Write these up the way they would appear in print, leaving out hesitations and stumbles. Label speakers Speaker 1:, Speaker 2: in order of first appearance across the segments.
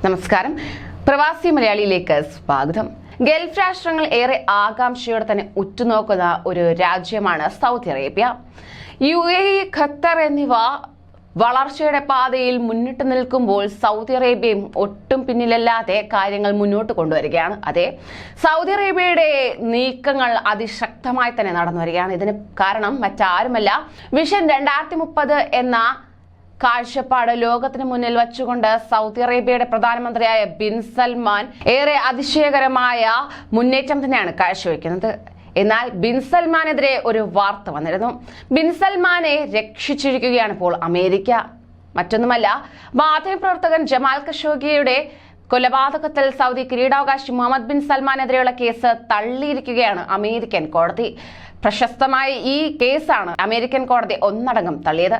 Speaker 1: നമസ്കാരം. പ്രവാസി മലയാളിയിലേക്ക് സ്വാഗതം. ഗൾഫ് രാഷ്ട്രങ്ങൾ ഏറെ ആകാംക്ഷയോടെ തന്നെ ഉറ്റുനോക്കുന്ന ഒരു രാജ്യമാണ് സൗദി അറേബ്യ. UAE, ഖത്തർ എന്നിവ വളർച്ചയുടെ പാതയിൽ മുന്നിട്ട് നിൽക്കുമ്പോൾ സൗദി അറേബ്യയും ഒട്ടും പിന്നിലല്ലാതെ കാര്യങ്ങൾ മുന്നോട്ട് കൊണ്ടുവരികയാണ്. അതെ, സൗദി അറേബ്യയുടെ നീക്കങ്ങൾ അതിശക്തമായി തന്നെ നടന്നു വരികയാണ്. ഇതിന് കാരണം മറ്റാരുമല്ല, വിഷൻ 2030 എന്ന കാഴ്ചപ്പാട് ലോകത്തിന് മുന്നിൽ വച്ചുകൊണ്ട് സൗദി അറേബ്യയുടെ പ്രധാനമന്ത്രിയായ ബിൻ സൽമാൻ ഏറെ അതിശയകരമായ മുന്നേറ്റം തന്നെയാണ് കാഴ്ചവെക്കുന്നത്. എന്നാൽ ബിൻ സൽമാനെതിരെ ഒരു വാർത്ത വന്നിരുന്നു. ബിൻ സൽമാനെ രക്ഷിച്ചിരിക്കുകയാണ് ഇപ്പോൾ അമേരിക്ക. മറ്റൊന്നുമല്ല, മാധ്യമപ്രവർത്തകൻ ജമാൽ ഖഷോഗിയുടെ കൊലപാതകത്തിൽ സൗദി കിരീടാവകാശി മുഹമ്മദ് ബിൻ സൽമാനെതിരെയുള്ള കേസ് തള്ളിയിരിക്കുകയാണ് അമേരിക്കൻ കോടതി. പ്രശസ്തമായ ഈ കേസാണ് അമേരിക്കൻ കോടതി ഒന്നടങ്കം തള്ളിയത്.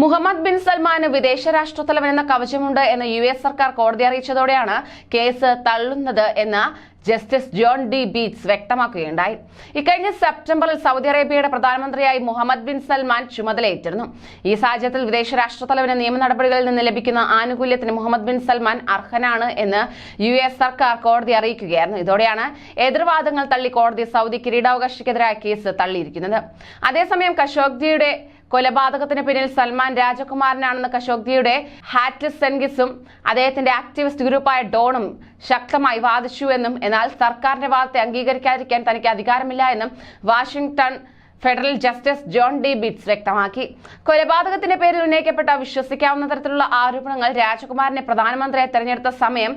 Speaker 1: മുഹമ്മദ് ബിൻ സൽമാന് വിദേശ രാഷ്ട്രത്തലവൻ എന്ന കവചമുണ്ട് എന്ന് US സർക്കാർ കോടതി അറിയിച്ചതോടെയാണ് കേസ് തള്ളുന്നത് എന്ന് ജസ്റ്റിസ് ജോൺ ഡി ബീറ്റ്സ് വ്യക്തമാക്കുകയുണ്ടായി. ഇക്കഴിഞ്ഞ സെപ്റ്റംബറിൽ സൗദി അറേബ്യയുടെ പ്രധാനമന്ത്രിയായി മുഹമ്മദ് ബിൻ സൽമാൻ ചുമതലയേറ്റിരുന്നു. ഈ സാഹചര്യത്തിൽ വിദേശ രാഷ്ട്രത്തലവന് നിയമ നടപടികളിൽ നിന്ന് ലഭിക്കുന്ന ആനുകൂല്യത്തിന് മുഹമ്മദ് ബിൻ സൽമാൻ അർഹനാണ് എന്ന് US സർക്കാർ കോടതി അറിയിക്കുകയായിരുന്നു. ഇതോടെയാണ് എതിർവാദങ്ങൾ തള്ളി കോടതി സൗദി കിരീടാവകാശിക്കെതിരായ കേസ് തള്ളിയിരിക്കുന്നത്. അതേസമയം ഖഷോഗ്ജിയുടെ കൊലപാതകത്തിന് പിന്നിൽ സൽമാൻ രാജകുമാരനാണെന്ന് ഖഷോഗ്ജിയുടെ ഹാറ്റിസ് സെൻഗിസും അദ്ദേഹത്തിന്റെ ആക്ടിവിസ്റ്റ് ഗ്രൂപ്പായ ഡോണും ശക്തമായി വാദിച്ചുവെന്നും എന്നാൽ സർക്കാരിന്റെ വാദത്തെ അംഗീകരിക്കാതിരിക്കാൻ തനിക്ക് അധികാരമില്ല എന്നും Washington federal justice John D Bates വ്യക്തമാക്കി. കൊലപാതകത്തിന്റെ പേരിൽ ഉന്നയിക്കപ്പെട്ട വിശ്വസിക്കാവുന്ന തരത്തിലുള്ള ആരോപണങ്ങൾ രാജകുമാരനെ പ്രധാനമന്ത്രിയായി തെരഞ്ഞെടുത്ത സമയം,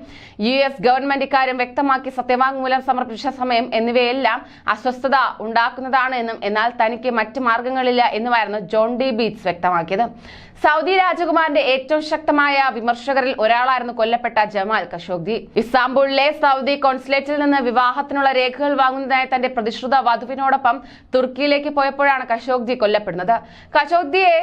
Speaker 1: US ഗവൺമെന്റ് ഇക്കാര്യം വ്യക്തമാക്കി സത്യവാങ്മൂലം സമർപ്പിച്ച സമയം എന്നിവയെല്ലാം അസ്വസ്ഥത ഉണ്ടാക്കുന്നതാണ് എന്നും എന്നാൽ തനിക്ക് മറ്റ് മാർഗങ്ങളില്ല എന്നുമായിരുന്നു ജോൺ ഡി ബീറ്റ്സ് വ്യക്തമാക്കിയത്. സൗദി രാജകുമാരന്റെ ഏറ്റവും ശക്തമായ വിമർശകരിൽ ഒരാളായിരുന്നു കൊല്ലപ്പെട്ട ജമാൽ ഖഷോഗ്ജി. ഇസ്താംബൂളിലെ സൗദി കോൺസുലേറ്റിൽ നിന്ന് വിവാഹത്തിനുള്ള രേഖകൾ വാങ്ങുന്നതിനായി തന്റെ പ്രതിശ്രുത വധുവിനോടൊപ്പം തുർക്കിയിലേക്ക് പോയപ്പോഴാണ് ഖഷോഗ്ജി കൊല്ലപ്പെടുന്നത്. ഖഷോഗ്ജിയെ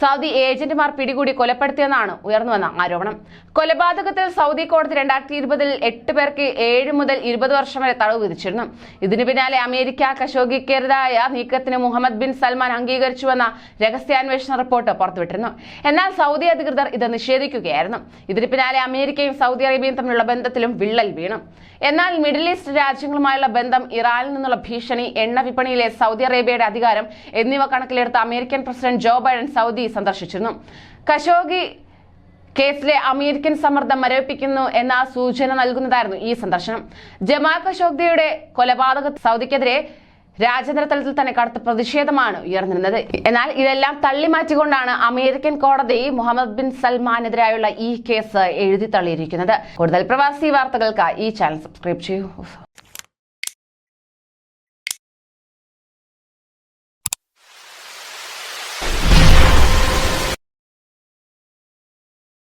Speaker 1: സൗദി ഏജന്റുമാർ പിടികൂടി കൊലപ്പെടുത്തിയെന്നാണ് ഉയർന്നുവന്ന ആരോപണം. കൊലപാതകത്തിൽ സൗദി കോടതി 2020 8 പേർക്ക് 7 മുതൽ 20 വർഷം വരെ തടവ് വിധിച്ചിരുന്നു. ഇതിനു പിന്നാലെ അമേരിക്ക ഖഷോഗിക്കെതിരായ നീക്കത്തിന് മുഹമ്മദ് ബിൻ സൽമാൻ അംഗീകരിച്ചുവെന്ന രഹസ്യാന്വേഷണ റിപ്പോർട്ട് പുറത്തുവിട്ടിരുന്നു. എന്നാൽ സൗദി അധികൃതർ ഇത് നിഷേധിക്കുകയായിരുന്നു. ഇതിനു പിന്നാലെ അമേരിക്കയും സൗദി അറേബ്യയും തമ്മിലുള്ള ബന്ധത്തിലും വിള്ളൽ വീണു. എന്നാൽ മിഡിൽ ഈസ്റ്റ് രാജ്യങ്ങളുമായുള്ള ബന്ധം, ഇറാനിൽ നിന്നുള്ള ഭീഷണി, എണ്ണ വിപണിയിലെ സൗദി അറേബ്യയുടെ അധികാരം എന്നിവ കണക്കിലെടുത്ത American president Joe Biden Saudi സന്ദർശിച്ചിരുന്നു. ഖഷോഗി കേസിലെ അമേരിക്കൻ സമ്മർദ്ദം മരവിപ്പിക്കുന്നു എന്ന സൂചന നൽകുന്നതായിരുന്നു ഈ സന്ദർശനം. ജമാൽ ഖഷോഗ്ജിയുടെ കൊലപാതക സൗദിക്കെതിരെ രാജ്യാന്തര തലത്തിൽ തന്നെ കടുത്ത പ്രതിഷേധമാണ് ഉയർന്നിരുന്നത്. എന്നാൽ ഇതെല്ലാം തള്ളിമാറ്റിക്കൊണ്ടാണ് അമേരിക്കൻ കോടതി മുഹമ്മദ് ബിൻ സൽമാനെതിരായുള്ള ഈ കേസ് എഴുതി തള്ളിയിരിക്കുന്നത്. കൂടുതൽ പ്രവാസി വാർത്തകൾക്ക് ഈ ചാനൽ സബ്സ്ക്രൈബ് ചെയ്യൂ.